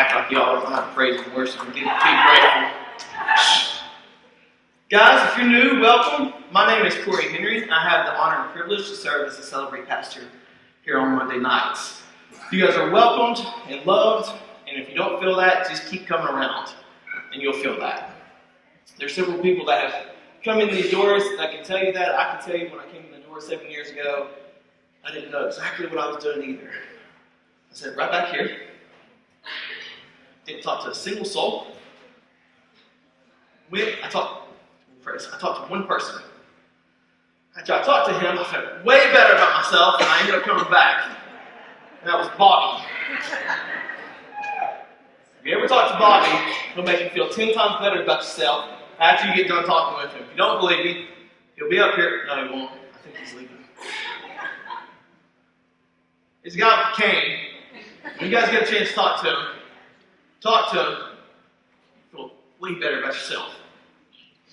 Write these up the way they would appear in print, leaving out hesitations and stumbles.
act like y'all don't have praise and worship and get too grateful. Guys, if you're new, welcome. My name is Cory. I have the honor and privilege to serve as the Celebrate pastor here on Monday nights. You guys are welcomed and loved, and if you don't feel that, just keep coming around, and you'll feel that. There's several people that have come in these doors that can tell you that. I can tell you when I came in the door 7 years ago, I didn't know exactly what I was doing either. I said, right back here. Didn't talk to a single soul. I talked to one person. After I talked to him, I felt way better about myself, and I ended up coming back. And that was Bobby. If you ever talk to Bobby, he'll make you feel 10 times better about yourself after you get done talking with him. If you don't believe me, he'll be up here. No, he won't. I think he's leaving. He's a guy with a cane. When you guys get a chance to talk to him, feel way better about yourself.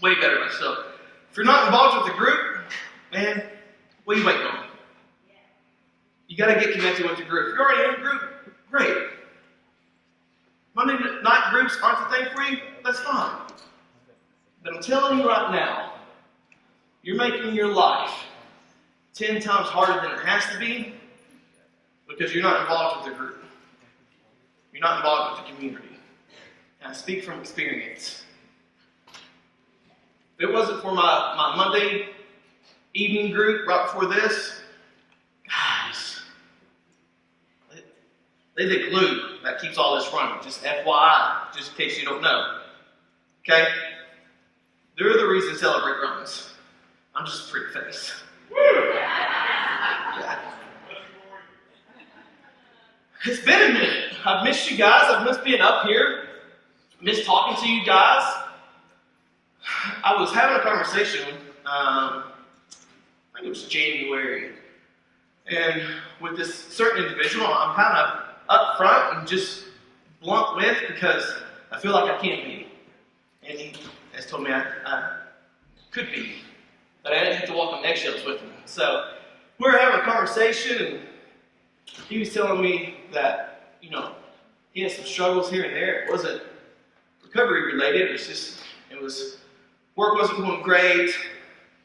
Way better about yourself. If you're not involved with the group, man, what are you waiting on? You got to get connected with the group. If you're already in a group, great. Monday night groups aren't the thing for you, that's fine. But I'm telling you right now, you're making your life 10 times harder than it has to be because you're not involved with the group. You're not involved with the community. And I speak from experience. If it wasn't for my Monday evening group right before this, guys, they're the glue that keeps all this running. Just FYI, just in case you don't know. Okay? They're the reason Celebrate runs. I'm just a pretty face. Yeah. It's been a minute. I've missed you guys. I've missed being up here. Missed talking to you guys. I was having a conversation, I think it was January, and with this certain individual, I'm kind of up front and just blunt with because I feel like I can be. And he has told me I could be, but I didn't have to walk on eggshells with him. So we were having a conversation, and he was telling me that, he had some struggles here and there. It wasn't recovery related. It was work wasn't going great,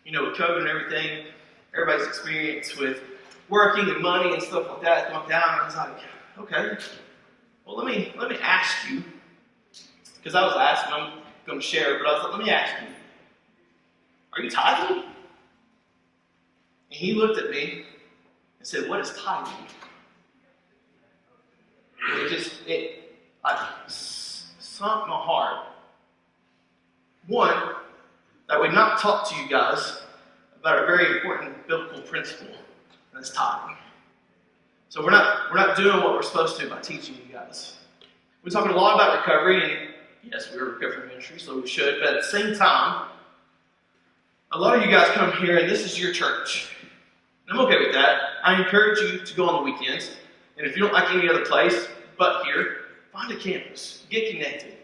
with COVID and everything. Everybody's experience with working and money and stuff like that has gone down. And I was like, okay, well, let me ask you, because I was asking, I'm going to share, but I was like, let me ask you, are you tithing? And he looked at me and said, what is tithing? And it sunk my heart. One, that we not talk to you guys about a very important biblical principle, and that's tithing. So we're not doing what we're supposed to by teaching you guys. We're talking a lot about recovery, and yes, we're a recovery ministry, so we should, but at the same time, a lot of you guys come here, and this is your church. And I'm okay with that. I encourage you to go on the weekends, and if you don't like any other place but here, find a campus. Get connected.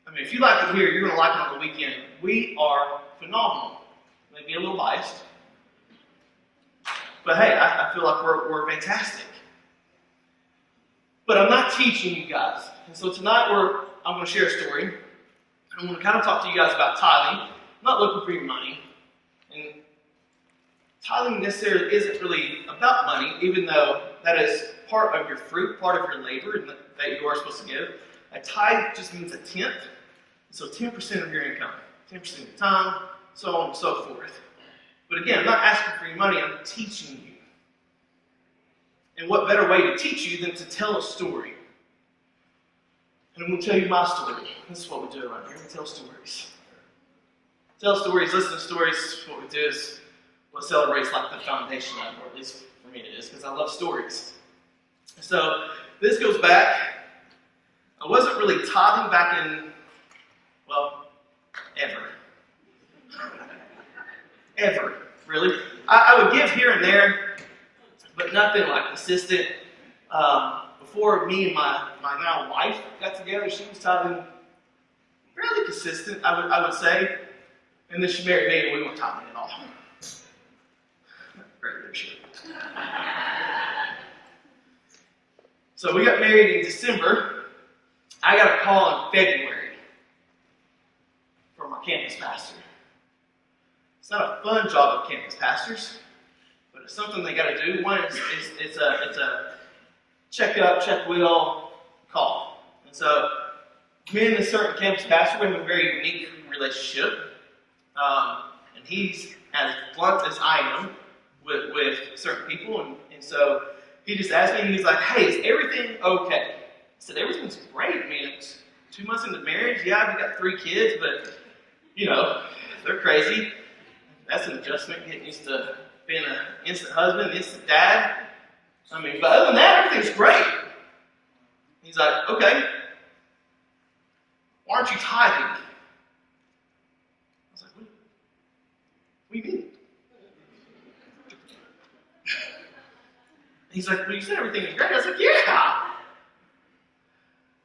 I mean, if you like it here, you're going to like it on the weekend. We are phenomenal. Maybe a little biased. But hey, I feel like we're fantastic. But I'm not teaching you guys. And so tonight I'm going to share a story. I'm going to kind of talk to you guys about tithing. I'm not looking for your money. And tithing necessarily isn't really about money, even though that is part of your fruit, part of your labor that you are supposed to give. A tithe just means a tenth. So 10% of your income, 10% of your time, so on and so forth. But again, I'm not asking for your money, I'm teaching you. And what better way to teach you than to tell a story? And I'm going to tell you my story. This is what we do around here. We tell stories. Tell stories, listen to stories. What we do is what celebrates like the foundation of it, or at least for me it is, because I love stories. So this goes back. I wasn't really tithing back in, ever. Ever, really. I would give here and there, but nothing like consistent. Before me and my now wife got together, she was tithing fairly consistent, I would say. And then she married me and we weren't tithing at all. Great leadership. So we got married in December I got a call in February from our campus pastor. It's not a fun job of campus pastors, but it's something they got to do. One is it's a check up, check will call. And so me and this certain campus pastor, we have a very unique relationship. And he's as blunt as I am with certain people. And so he just asked me, and he's like, hey, is everything okay? I said, everything's great. I mean, it's 2 months into marriage. Yeah, we got 3 kids, but, they're crazy. That's an adjustment, getting used to being an instant husband, instant dad. I mean, but other than that, everything's great. He's like, okay, why aren't you tithing? I was like, what do you mean? He's like, well, you said everything is great. I was like, yeah.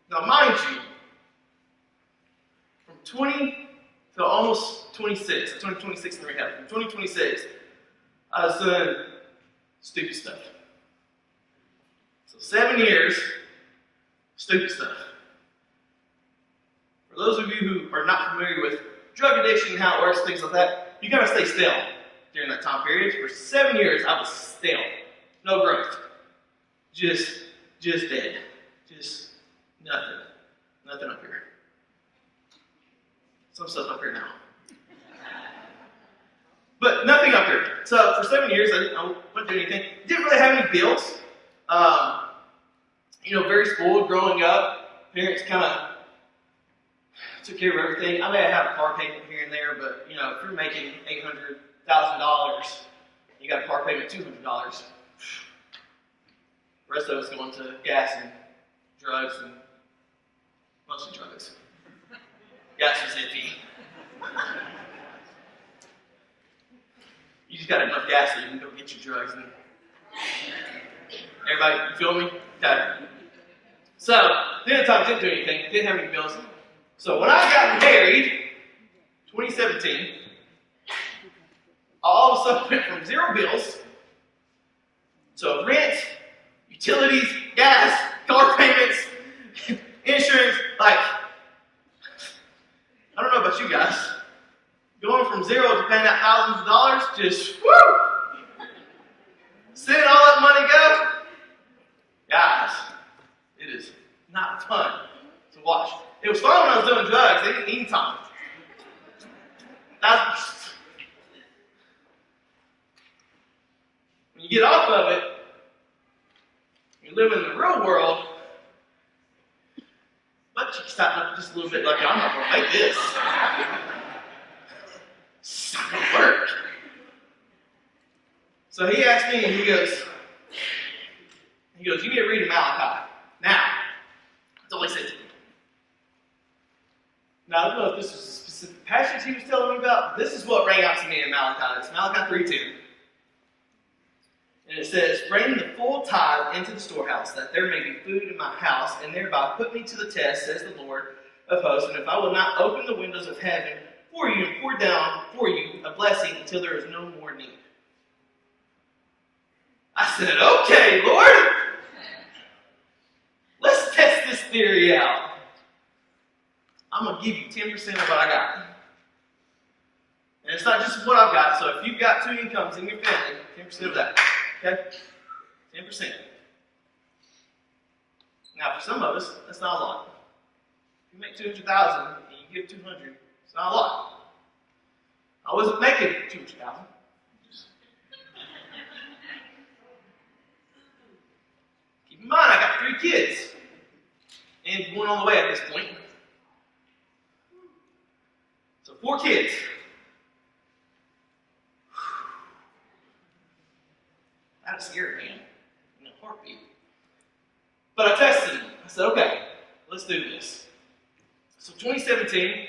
Now, mind you, from 20 to almost 26, 2026 in rehab, from 2026, I was doing stupid stuff. So 7 years, stupid stuff. For those of you who are not familiar with drug addiction and how it works, things like that, you gotta stay still during that time period. For 7 years, I was still. No growth. Just dead. Just nothing. Nothing up here. Some stuff up here now. But nothing up here. So for 7 years, I wouldn't do anything. Didn't really have any bills. Very spoiled growing up. Parents kind of took care of everything. I may have had a car payment here and there, but if you're making $800,000, you got a car payment of $200. The rest of it's going to gas and drugs, and mostly drugs. Gas is iffy. You just got enough gas so you can go get your drugs. And everybody, you feel me? Okay. So, didn't do anything. Didn't have any bills. So when I got married, 2017, I all of a sudden went from 0 bills to rent, utilities, gas, car payments, insurance. Like, I don't know about you guys. Going from 0 to paying out thousands of dollars, just woo! Seeing all that money go, guys, it is not fun to watch. It was fun when I was doing drugs. They didn't need time. When you get off of it, you live in the real world, but you start up just a little bit like, I'm not going to make this. It's not going to work. So he asked me, and he goes, you need to read Malachi. Now, that's all he said to me. Now, I don't know if this was a specific passage he was telling me about, but this is what rang out to me in Malachi. It's Malachi 3:2. And it says, bring the full tithe into the storehouse, that there may be food in my house, and thereby put me to the test, says the Lord of hosts, and if I will not open the windows of heaven for you and pour down for you a blessing until there is no more need. I said, okay, Lord, let's test this theory out. I'm going to give you 10% of what I got. And it's not just what I've got. So if you've got 2 incomes in your family, 10% of that. Okay? 10%. Now, for some of us, that's not a lot. If you make $200,000 and you give $200, it's not a lot. I wasn't making $200,000. Keep in mind, I got 3 kids. And 1 on the way at this point. So 4 kids. That'd scare me in a heartbeat. But I tested him. I said, okay, let's do this. So 2017,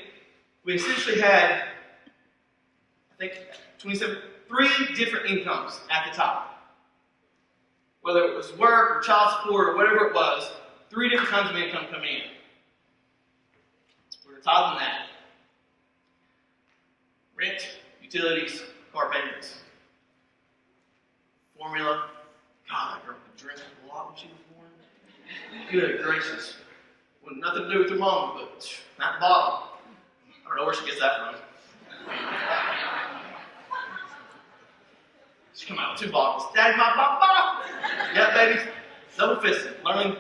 we essentially had, 3 different incomes at the top. Whether it was work or child support or whatever it was, 3 different kinds of income coming in. We were tithing that. Rent, utilities, car payments. Formula. God, that girl could drink a lot when she was born. Good gracious. Nothing to do with her mom, but that bottle. I don't know where she gets that from. She come out with 2 bottles. Daddy, my bottle. Yeah, baby. Double fisted. Learning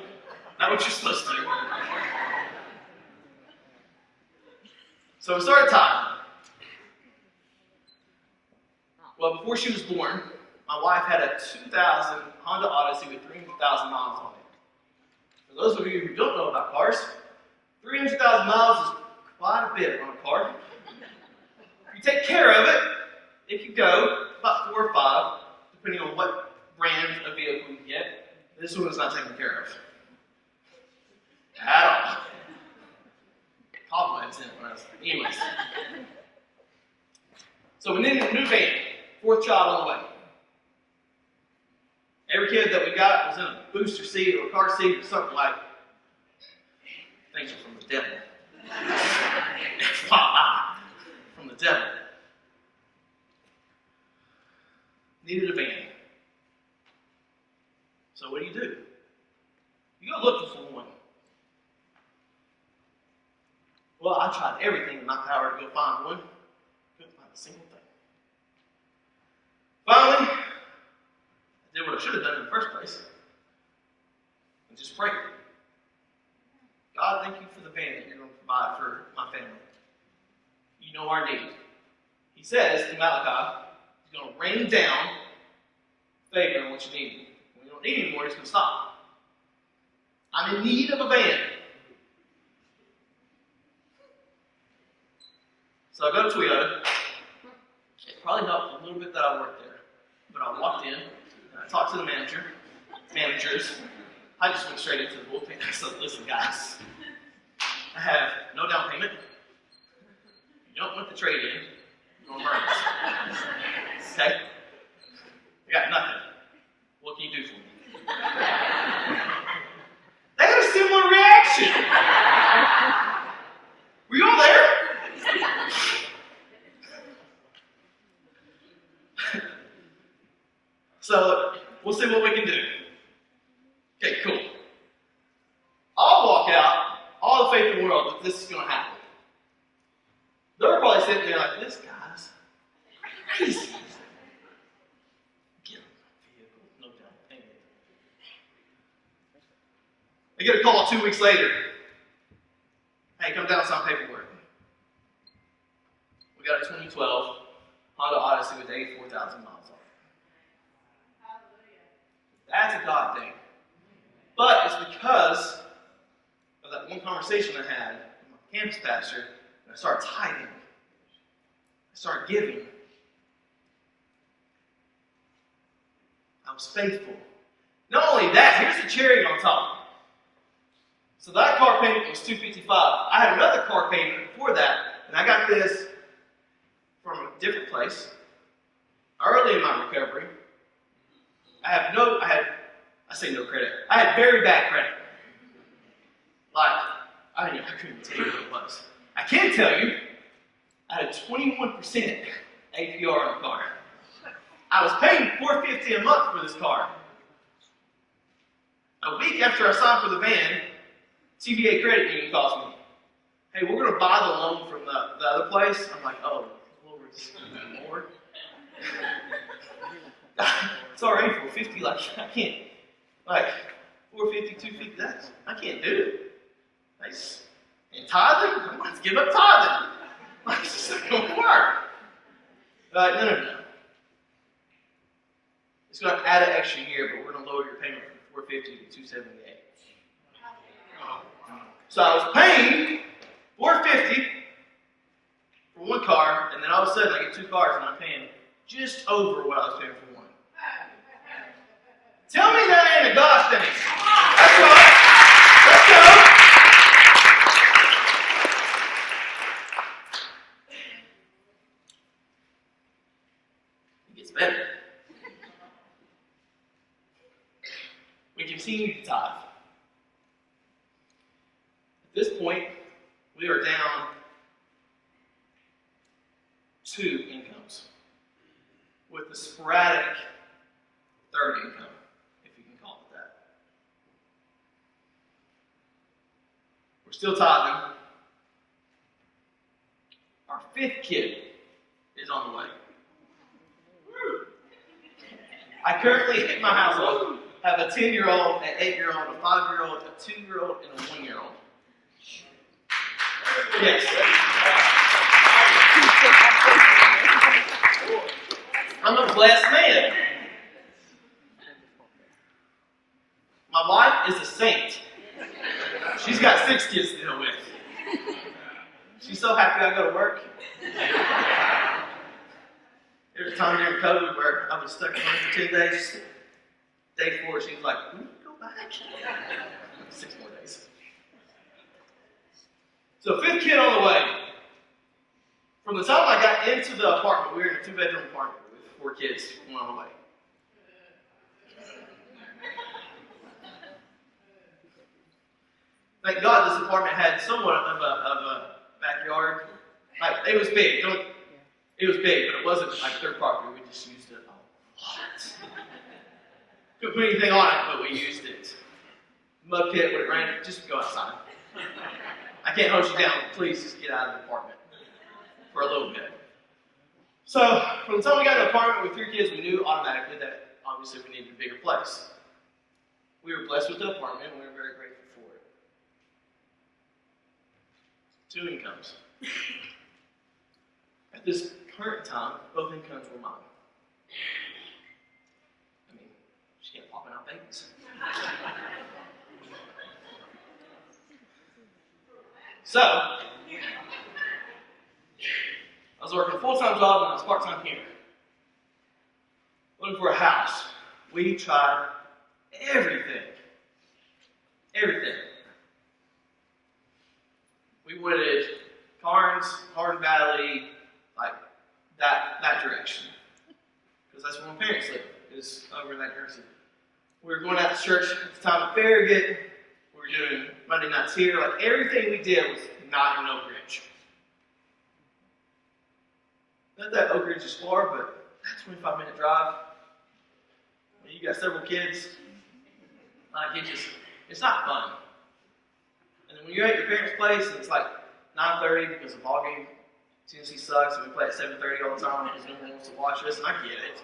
not what you're supposed to do. So we started tithing. Well, before she was born, my wife had a 2000 Honda Odyssey with 300,000 miles on it. For those of you who don't know about cars, 300,000 miles is quite a bit on a car. If you take care of it, it can go about 4 or 5, depending on what brand of vehicle you get. This one is not taken care of. At all. Cobwebs in it when I was. Anyways. So we needed a new van. 4th child on the way. Every kid that we got was in a booster seat or a car seat or something like things are from the devil. From the devil. Needed a van. So what do? You go looking for one. Well, I tried everything in my power to go find one. Couldn't find a single thing. Finally, I did what I should have done in the first place. And just prayed. God, thank you for the van that you're going to provide for my family. You know our need. He says in Malachi, he's going to rain down favor on what you need. When you don't need anymore, he's going to stop. I'm in need of a van. So I go to Toyota. It probably helped a little bit that I worked there. But I walked in, and I talked to the managers. I just went straight into the bullpen. I said, listen, guys, I have no down payment. You don't want the trade-in. You're going to burn us. Okay? I got nothing. What can you do for me? They had a similar reaction. Were you all there? So, we'll see what we can do. Okay, cool. I'll walk out, all the faith in the world that this is going to happen. They're probably sitting there like, this guy's crazy. Get a vehicle, no down payment. I get a call 2 weeks later. Hey, come down, sign paperwork. We got a 2012 Honda Odyssey with 84,000 miles on it. That's a God thing. But it's because of that one conversation I had with my campus pastor, and I started tithing. I started giving. I was faithful. Not only that, here's the cherry on top. So that car payment was $255. I had another car payment before that, and I got this from a different place. Early in my recovery, I say no credit. I had very bad credit. Like, I couldn't tell you what it was. I can tell you, I had a 21% APR on the car. I was paying $450 a month for this car. A week after I signed for the van, CBA Credit Union calls me. Hey, we're going to buy the loan from the other place. I'm like, oh, Lord, is this going to be more? It's already $450. Like, I can't. Like, $450, $250, I can't do it. Nice. And tithing? I'm going to have to give up tithing. Like, it's just not going to work. No. It's going to add an extra year, but we're going to lower your payment from $450 to $278. So I was paying $450 for one car, and then all of a sudden I get 2 cars and I'm paying just over what I was paying for one. Tell me that ain't a God thing. Let's go. It gets better. We continue to tithe. At this point, we are down 2 incomes with the sporadic third income, if you can call it that. We're We're still tithing. Our 5th kid is on the way. I currently, in my household, have a 10-year-old, an 8-year-old, a 5-year-old, a 2-year-old, and a 1-year-old. Yes. I'm a blessed man. My wife is a saint. She's got 6 kids to deal with. She's so happy I go to work. There was a time during COVID where I was stuck at home for 10 days. Day 4, she was like, "We need to go back." 6 more days. So 5th kid on the way. From the time I got into the apartment, we were in a 2-bedroom apartment with 4 kids, one on the way. Thank God this apartment had somewhat of a backyard. Like, it was big. It was big, but it wasn't like their property. We just used it a lot. Couldn't put anything on it, but we used it. Mud pit, when it rained, just go outside. I can't hold you down. Please just get out of the apartment for a little bit. So, from the time we got to the apartment with 3 kids, we knew automatically that obviously we needed a bigger place. We were blessed with the apartment, and we were very grateful for it. 2 incomes. At this current time, both incomes were mine. I mean, she kept popping out babies. So, I was working a full-time job and I was part-time here. Looking for a house. We tried everything. Everything. We wanted Carnes, Hardin Valley, like that direction. Because that's where my parents live, is over in that direction. We were going out to church at the time of Farragut. We were doing Monday nights here. Like, everything we did was not in Oak Ridge. Not that Oak Ridge is far, but that's a 25-minute drive. When you got several kids, like, it's not fun. And then when you're at your parents' place and it's like 9:30 because the ball game, Tennessee sucks, and we play at 7:30 all the time because no one wants to watch us, and I get it.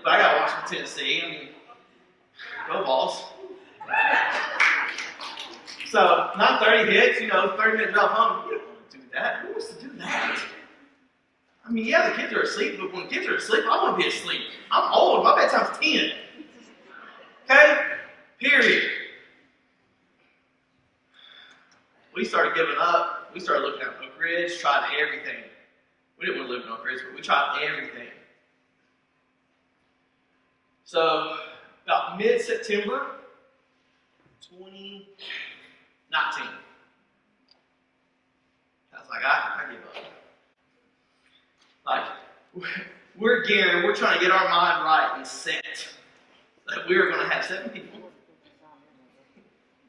But I gotta watch for Tennessee. I mean, go Vols. So 9:30 hits, 30-minute drive home. You don't want to do that. Who wants to do that? I mean, yeah, the kids are asleep, but when kids are asleep, I want to be asleep. I'm old. My bedtime's 10. Okay? Period. We started giving up. We started looking at Oak Ridge, tried everything. We didn't want to live in Oak Ridge, but we tried everything. So, about mid-September 2019, I was like, I give up. Like, we're trying to get our mind right and set that we are going to have 7 people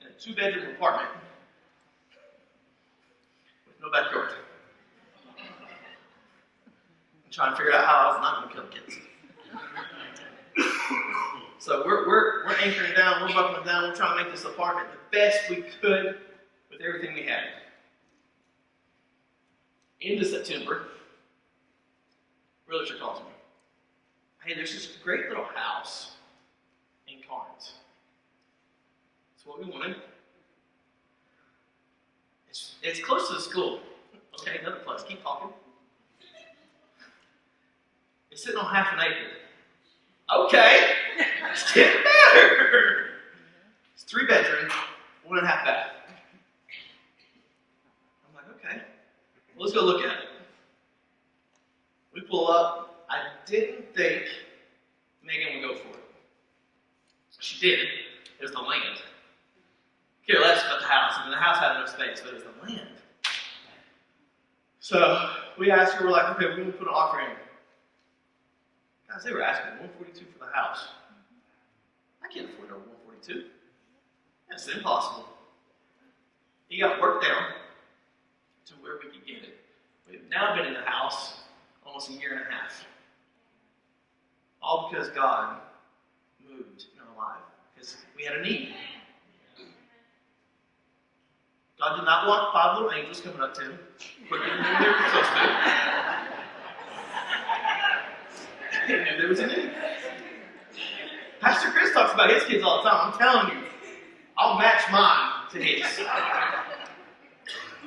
in a 2-bedroom apartment with no backyard. I'm trying to figure out how I was not going to kill kids. So we're anchoring down, we're buckling down, we're trying to make this apartment the best we could with everything we had. Into September, realtor calls me. Hey, there's this great little house in Carnes. It's what we wanted. It's close to the school. Okay, another plus. Keep talking. It's sitting on half an acre. Okay, it's getting better. It's 3 bedrooms, 1.5 bath. I'm like, okay, well, let's go look at it. We pull up. I didn't think Megan would go for it. She did. It was the land. Care less about the house. I mean, the house had enough space, but it was the land. So we asked her, we're like, okay, we're going to put an offer in. Guys, they were asking $142 for the house. I can't afford over $142. That's impossible. He got worked down to where we could get it. We've now been in the house almost a year and a half. All because God moved in our life. Because we had a need. God did not want 5 little angels coming up to him, quicker than they were supposed to. He knew there was an enemy. Pastor Chris talks about his kids all the time. I'm telling you, I'll match mine to his.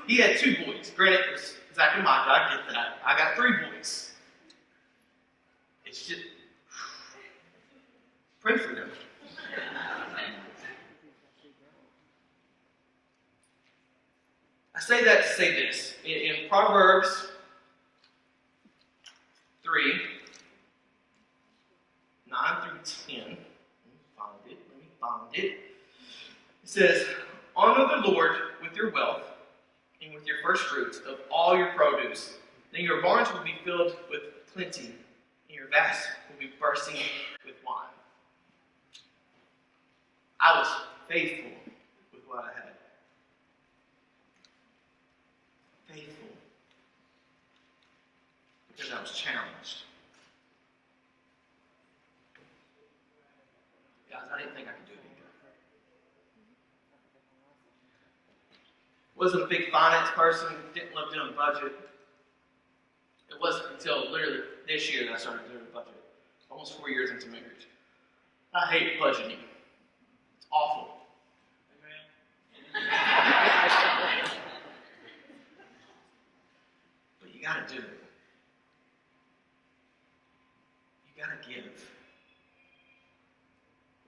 He had 2 boys. Granted, it was Zach and Micah. I get that. I got 3 boys. It's just, pray for them. I say that to say this. In Proverbs 3, 9 through 10, let me find it. It says, honor the Lord with your wealth and with your first fruits of all your produce. Then your barns will be filled with plenty, and your vats will be bursting with wine. I was faithful with what I had. Faithful. Because I was challenged. Guys, I didn't think I could do it either. Wasn't a big finance person, didn't love doing budget. It wasn't until literally this year that I started doing a budget. Almost 4 years into marriage. I hate budgeting. It's awful. But you gotta do it. You gotta give.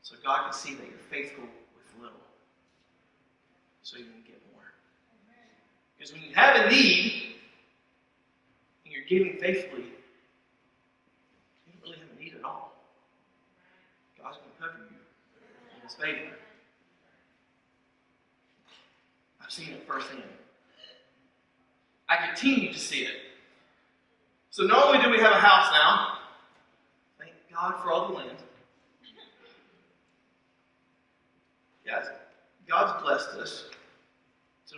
So God can see that you're faithful with little. So you can get more. Because when you have a need, and you're giving faithfully, you don't really have a need at all. God's going to cover you in His favor. I've seen it firsthand. I continue to see it. So not only do we have a house now, thank God for all the land. Guys, God's blessed us. So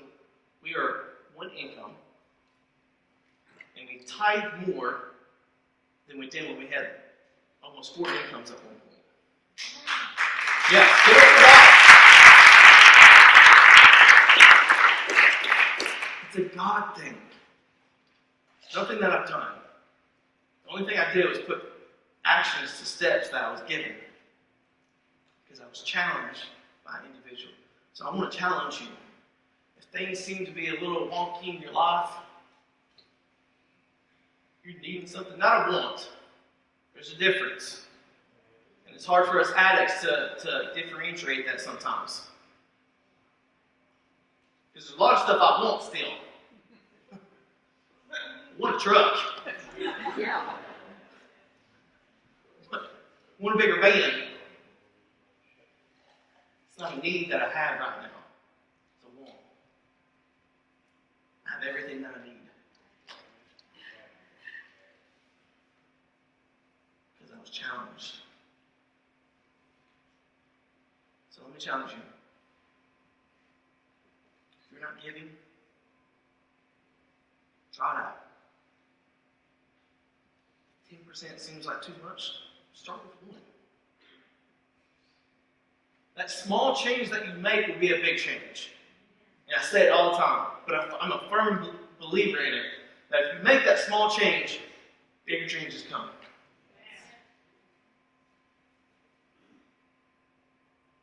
we are one income. And we tithe more than we did when we had almost 4 incomes at one point. Yeah, give it to God. It's a God thing. It's nothing that I've done. The only thing I did was put actions to steps that I was given. Because I was challenged by an individual. So I want to challenge you. If things seem to be a little wonky in your life, you're needing something, not a want. There's a difference. And it's hard for us addicts to differentiate that sometimes. Because there's a lot of stuff I want still. I want a truck. Yeah. I want a bigger van. It's not a need that I have right now. It's a want. I have everything that I need. Because I was challenged. So let me challenge you. If you're not giving, try it out. 10% seems like too much. Start with 1. That small change that you make will be a big change. And I say it all the time, but I'm a firm believer in it, that if you make that small change, bigger changes come.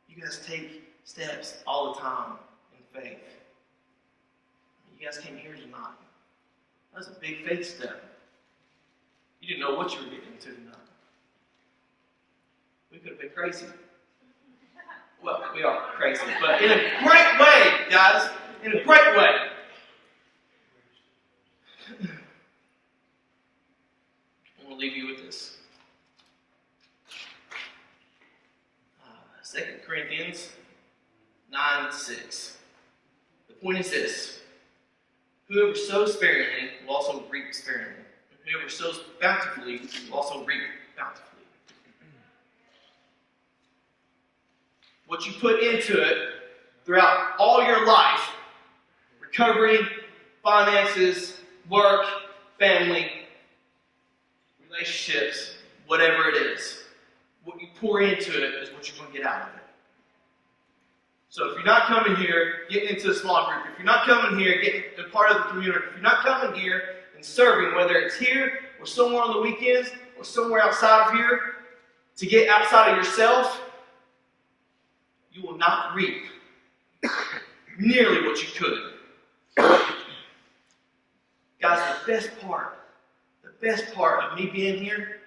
You guys take steps all the time in faith. You guys came here tonight. That was a big faith step. You didn't know what you were getting into tonight. We could have been crazy. Well, we are crazy, but in a great way, guys. In a great way. I'm going to leave you with this. 2 Corinthians 9:6. The point is this. Whoever sows sparingly will also reap sparingly. And whoever sows bountifully will also reap bountifully. What you put into it throughout all your life, recovery, finances, work, family, relationships, whatever it is, what you pour into it is what you're going to get out of it. So if you're not coming here, get into a small group. If you're not coming here, get a part of the community. If you're not coming here and serving, whether it's here or somewhere on the weekends or somewhere outside of here, to get outside of yourself, you will not reap nearly what you could. Guys, the best part of me being here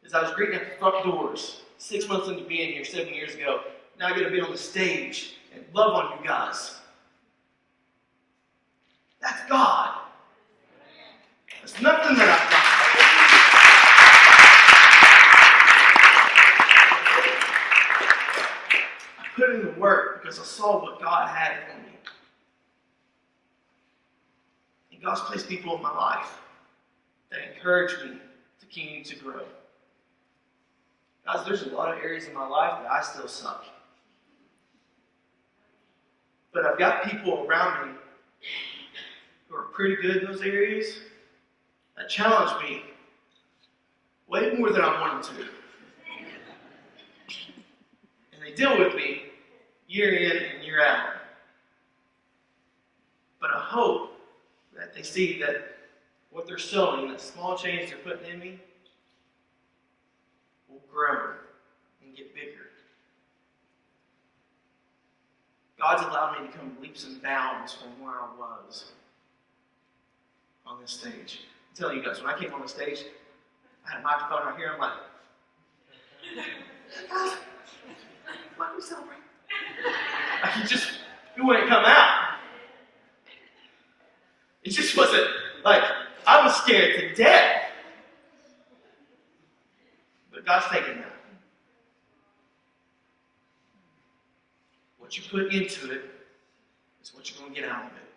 is I was greeting at the front doors 6 months into being here 7 years ago. Now I get to be on the stage and love on you guys. That's God. That's nothing that I've done. I put in the work because I saw what God had for me. And God's placed people in my life that encourage me to continue to grow. Guys, there's a lot of areas in my life that I still suck. But I've got people around me who are pretty good in those areas that challenge me way more than I want them to. And they deal with me year in and year out. But I hope that they see that what they're sowing, that small change they're putting in me, will grow and get bigger. God's allowed me to come leaps and bounds from where I was on this stage. I'm telling you guys, when I came on the stage, I had a microphone right here. I'm like, hey guys, why don't we celebrate? It wouldn't come out. It just wasn't, like, I was scared to death. But God's taking that. What you put into it is what you're going to get out of it.